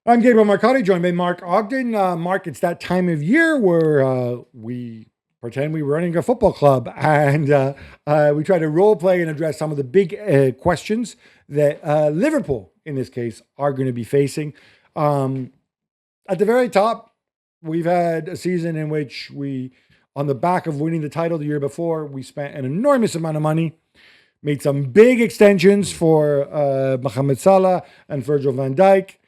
I'm Gabriel Marcotti, joined by Mark Ogden. Mark, it's that time of year where we pretend we were running a football club and we try to role play and address some of the big questions that Liverpool, in this case, are going to be facing. At the very top, we've had a season in which on the back of winning the title the year before, we spent an enormous amount of money, made some big extensions for Mohamed Salah and Virgil van Dijk.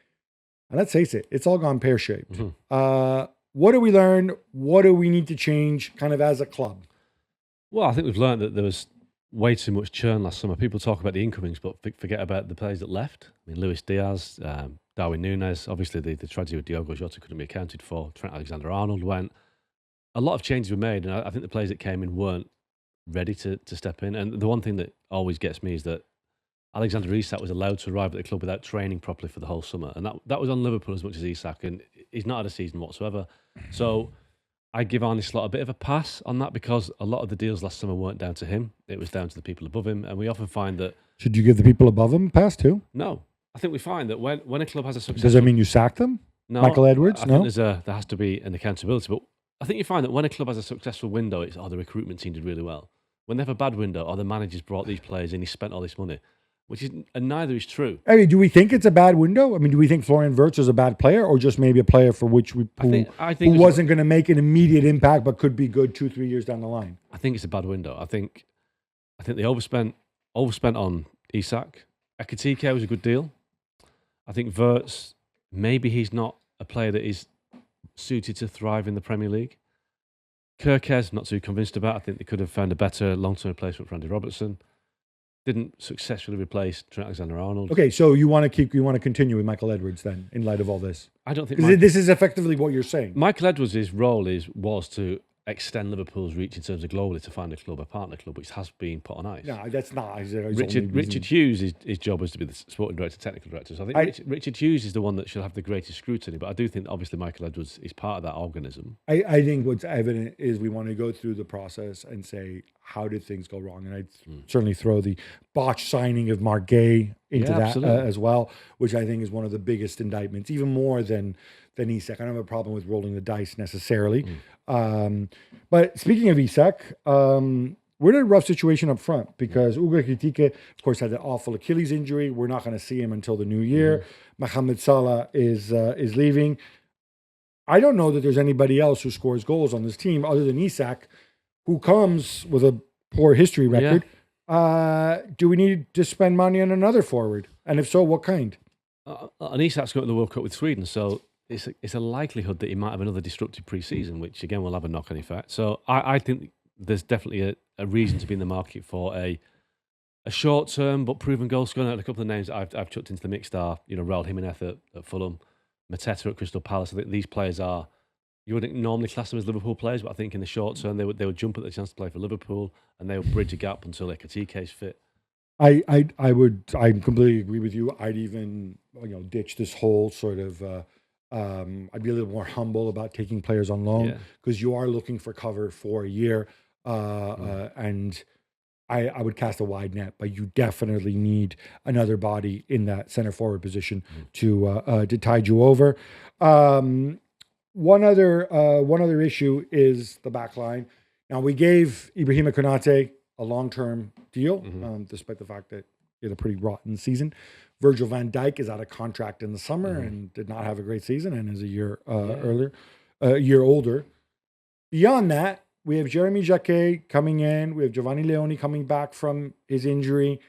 And let's face it, it's all gone pear-shaped. Mm-hmm. What do we learn? What do we need to change kind of as a club? Well, I think we've learned that there was way too much churn last summer. People talk about the incomings, but forget about the players that left. I mean, Luis Diaz, Darwin Núñez, obviously the tragedy with Diogo Jota couldn't be accounted for. Trent Alexander-Arnold went. A lot of changes were made, and I think the players that came in weren't ready to step in. And the one thing that always gets me is that Alexander Isak was allowed to arrive at the club without training properly for the whole summer. And that was on Liverpool as much as Isak, and he's not had a season whatsoever. So I give Arne Slot a bit of a pass on that because a lot of the deals last summer weren't down to him. It was down to the people above him. And we often find that... Should you give the people above him a pass too? No. I think we find that when a club has a successful... Does that mean you sack them? No. Michael Edwards? I think there has to be an accountability. But I think you find that when a club has a successful window, it's, the recruitment team did really well. When they have a bad window, the manager's brought these players in, he spent all this money. And neither is true. I mean, do we think it's a bad window? I mean, do we think Florian Wirtz is a bad player, or just maybe a player for which who wasn't going to make an immediate impact, but could be good 2-3 years down the line? I think it's a bad window. I think they overspent on Isak. Ekitike was a good deal. I think Wirtz, maybe he's not a player that is suited to thrive in the Premier League. Kerkez, not too convinced about. I think they could have found a better long-term replacement for Andy Robertson. Didn't successfully replace Trent Alexander-Arnold. Okay, so you want to continue with Michael Edwards then, in light of all this? I don't think this is effectively what you're saying. Michael Edwards' role was to extend Liverpool's reach in terms of globally to find a partner club, which has been put on ice. No, that's not. Richard Hughes' his job was to be the sporting director, technical director. So I think Richard Hughes is the one that should have the greatest scrutiny. But I do think obviously Michael Edwards is part of that organism. I think what's evident is we want to go through the process and say, how did things go wrong? And I'd certainly throw the botched signing of Mark Gay into that as well, which I think is one of the biggest indictments, even more than Isak. I don't have a problem with rolling the dice necessarily. But speaking of Isak, we're in a rough situation up front because Ugo Ekitike, of course, had that awful Achilles injury. We're not going to see him until the new year. Mohamed Salah is leaving. I don't know that there's anybody else who scores goals on this team other than Isak, who comes with a poor history record. Yeah. Do we need to spend money on another forward? And if so, what kind? And Isak's going to the World Cup with Sweden, so it's a likelihood that he might have another disruptive pre-season, which again will have a knock-on effect. So I think there's definitely a reason to be in the market for a short-term but proven goal scorer. And a couple of names that I've chucked into the mix are, Raul Jimenez at Fulham, Mateta at Crystal Palace. I think these players are, you wouldn't normally class them as Liverpool players, but I think in the short term they would jump at the chance to play for Liverpool and they would bridge a gap until Ekitike's fit. I completely agree with you. I'd even ditch this whole sort of. I'd be a little more humble about taking players on loan because you are looking for cover for a year, and I would cast a wide net, but you definitely need another body in that center forward position to tide you over. One other issue is the back line. Now, we gave Ibrahima Konate a long-term deal, despite the fact that he had a pretty rotten season. Virgil van Dijk is out of contract in the summer and did not have a great season and is a year older. Beyond that, we have Jeremy Jacquet coming in. We have Giovanni Leone coming back from his injury.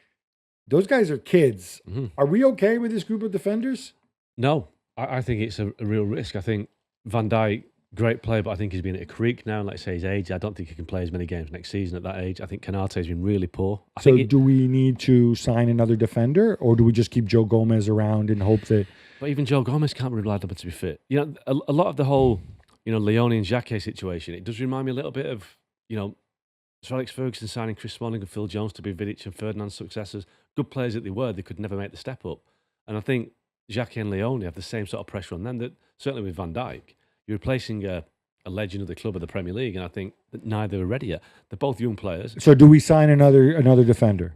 Those guys are kids. Are we okay with this group of defenders? No, I think it's a real risk. I think Van Dijk, great player, but I think he's been at a creek now. And like I say, his age, I don't think he can play as many games next season at that age. I think Konate's been really poor. Do we need to sign another defender, or do we just keep Joe Gomez around and hope that... But even Joe Gomez can't be relied upon to be fit. A lot of the whole, Leone and Jacquet situation, it does remind me a little bit of, Sir Alex Ferguson signing Chris Smalling and Phil Jones to be Vidic and Ferdinand's successors. Good players that they could never make the step up. And I think Jacquet and Leone have the same sort of pressure on them that certainly with Van Dijk. You're replacing a legend of the club of the Premier League, and I think that neither are ready yet. They're both young players. So do we sign another defender?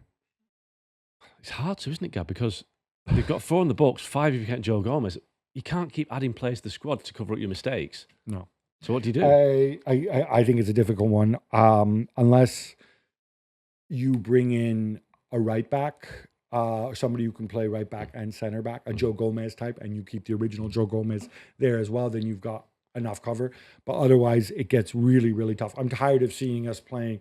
It's hard to, isn't it, Gab? Because they've got 4 in the books, 5 if you count Joe Gomez. you can't keep adding players to the squad to cover up your mistakes. No. So what do you do? I think it's a difficult one. Unless you bring in a right back, somebody who can play right back and center back, a Joe Gomez type, and you keep the original Joe Gomez there as well, then you've got enough cover. But otherwise, it gets really, really tough. I'm tired of seeing us playing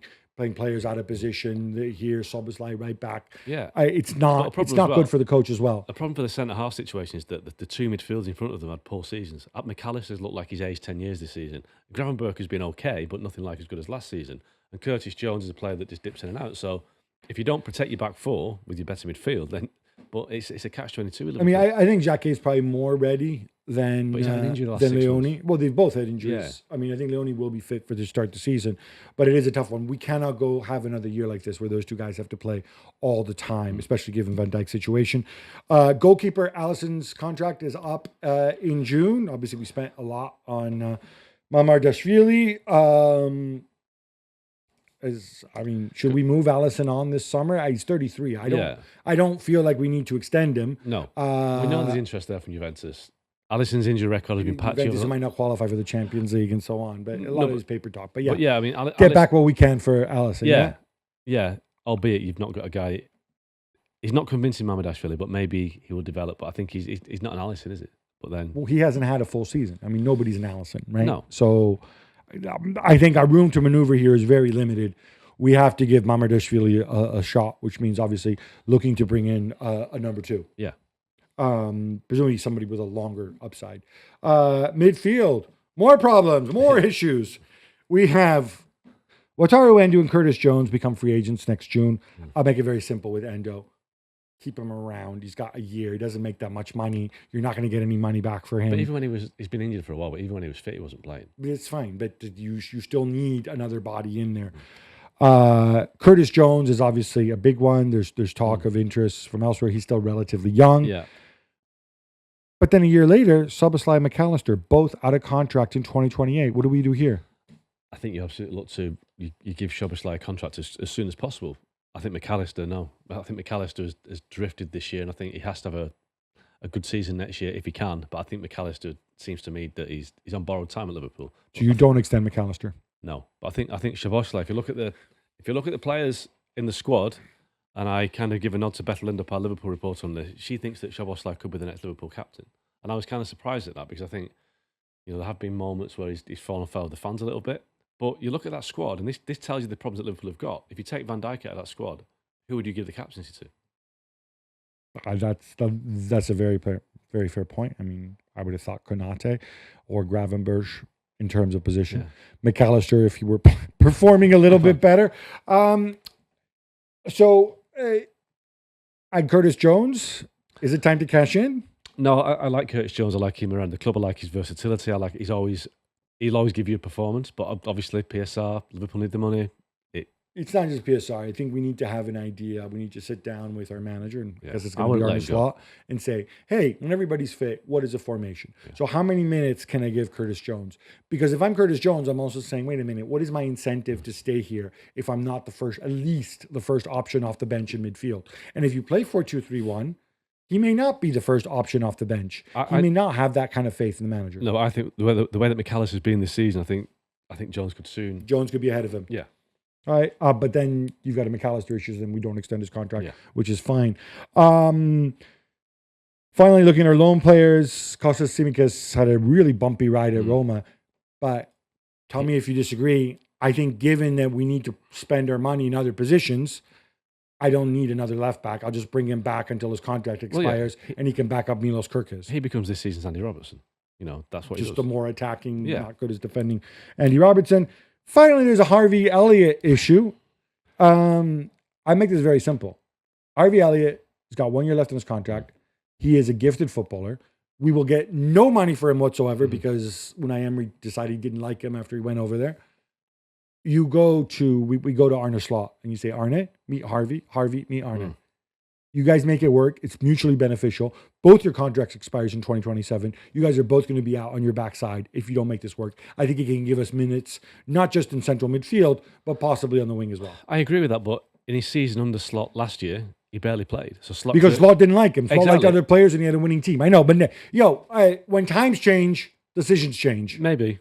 players out of position here, Szoboszlai right back. Yeah, it's not good for the coach as well. The problem for the centre half situation is that the two midfields in front of them had poor seasons. McAllister's looked like he's aged 10 years this season. Gravenberch has been okay, but nothing like as good as last season. And Curtis Jones is a player that just dips in and out. So if you don't protect your back four with your better midfield, then it's a catch-22. I mean, I think Jacquet is probably more ready than Leone. Well, they've both had injuries. Yeah. I mean, I think Leone will be fit for the start of the season, but it is a tough one. We cannot go have another year like this where those two guys have to play all the time, especially given Van Dijk's situation. Goalkeeper Alisson's contract is up in June. Obviously, we spent a lot on Mamardashvili. Should we move Alisson on this summer? He's 33. I don't feel like we need to extend him. No, we know there's interest there from Juventus. Alisson's injury record has been patchy. Juventus might not qualify for the Champions League and so on, but a lot of his paper talk. But yeah, I mean, get back what we can for Alisson. Yeah. Albeit you've not got a guy. He's not convincing Mamardashvili, but maybe he will develop. But I think he's not an Alisson, is it? But then, well, he hasn't had a full season. I mean, nobody's an Alisson, right? No. So I think our room to maneuver here is very limited. We have to give Mamardashvili a shot, which means obviously looking to bring in a number two. Yeah. Presumably somebody with a longer upside. Midfield, more problems, more issues. We have Wataru Endo and Curtis Jones become free agents next June. I'll make it very simple with Endo. Keep him around. He's got a year. He doesn't make that much money. You're not going to get any money back for him. But even when he's been injured for a while, but even when he was fit, he wasn't playing. But it's fine. But you still need another body in there. Curtis Jones is obviously a big one. There's talk of interest from elsewhere. He's still relatively young. Yeah. But then a year later, Szoboszlai and McAllister, both out of contract in 2028. What do we do here? I think you absolutely look to you give Szoboszlai a contract as soon as possible. I think McAllister, no. I think McAllister has drifted this year, and I think he has to have a good season next year if he can. But I think McAllister seems to me that he's on borrowed time at Liverpool. So you don't extend McAllister? No, but I think Szoboszlai. If you look at the players in the squad, and I kind of give a nod to Beth Lindup, our Liverpool reporter on this, she thinks that Szoboszlai could be the next Liverpool captain, and I was kind of surprised at that because I think there have been moments where he's fallen foul of the fans a little bit. But you look at that squad, and this tells you the problems that Liverpool have got. If you take Van Dijk out of that squad, who would you give the captaincy to? That's a very fair point. I mean, I would have thought Konate or Gravenberch in terms of position. Yeah. McAllister, if he were performing a little bit better. And Curtis Jones, is it time to cash in? No, I like Curtis Jones. I like him around the club. I like his versatility. He'll always give you a performance, but obviously PSR, Liverpool need the money. It's not just PSR. I think we need to have an idea. We need to sit down with our manager, because it's going to be our slot, and say, hey, when everybody's fit, what is the formation? Yeah. So how many minutes can I give Curtis Jones? Because if I'm Curtis Jones, I'm also saying, wait a minute, what is my incentive to stay here if I'm not at least the first option off the bench in midfield? And if you play 4-2-3-1, he may not be the first option off the bench. He may not have that kind of faith in the manager. No, I think the way that McAllister has been this season, I think Jones could be ahead of him. Yeah. All right, but then you've got a McAllister issues, and we don't extend his contract, which is fine. Finally, looking at our loan players, Kostas Tsimikas had a really bumpy ride at Roma, but tell me if you disagree. I think given that we need to spend our money in other positions, I don't need another left back. I'll just bring him back until his contract expires, and he can back up Milos Kerkez. He becomes this season's Andy Robertson. That's what just he does. a more attacking, not good as defending Andy Robertson. Finally, there's a Harvey Elliott issue. I make this very simple. Harvey Elliott has got 1 year left on his contract. He is a gifted footballer. We will get no money for him whatsoever because Unai Emery decided he didn't like him after he went over there. We go to Arne Slot and you say, Arne, meet Harvey. Harvey, meet Arne. You guys make it work. It's mutually beneficial. Both your contracts expires in 2027. You guys are both going to be out on your backside if you don't make this work. I think it can give us minutes, not just in central midfield, but possibly on the wing as well. I agree with that, but in his season under Slot last year, He barely played. So Slot because Slot didn't like him. Slot liked Exactly. other players and he had a winning team. I know, but when times change, decisions change. Maybe,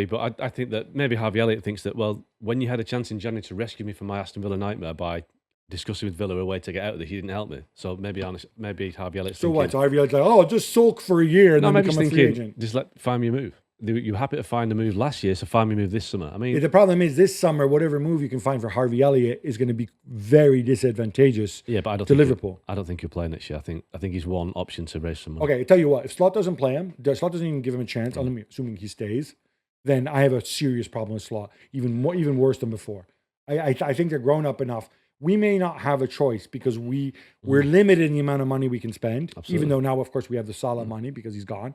but I think that maybe Harvey Elliott thinks that, well, when you had a chance in January to rescue me from my Aston Villa nightmare by discussing with Villa a way to get out of this, he didn't help me. So maybe Harvey Elliott's So thinking, what? So Harvey Elliott's like, oh, just sulk for a year and no, then maybe become he's a free thinking, agent. just find me a move. You were happy to find a move last year, so find me a move this summer. I mean, Yeah, the problem is this summer, whatever move you can find for Harvey Elliott is going to be very disadvantageous yeah, but I don't to think Liverpool. I don't think he'll play next year. I think he's one option to raise some money. Okay, I tell you what, if Slot doesn't play him, Slot doesn't even give him a chance, assuming he stays, then I have a serious problem with Slot, even worse than before. I think they're grown up enough. We may not have a choice because we're limited in the amount of money we can spend, even though now, of course, we have the Salah money because he's gone.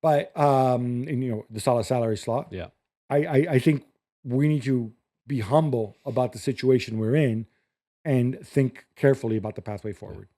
But the Salah salary slot. Yeah. I think we need to be humble about the situation we're in and think carefully about the pathway forward.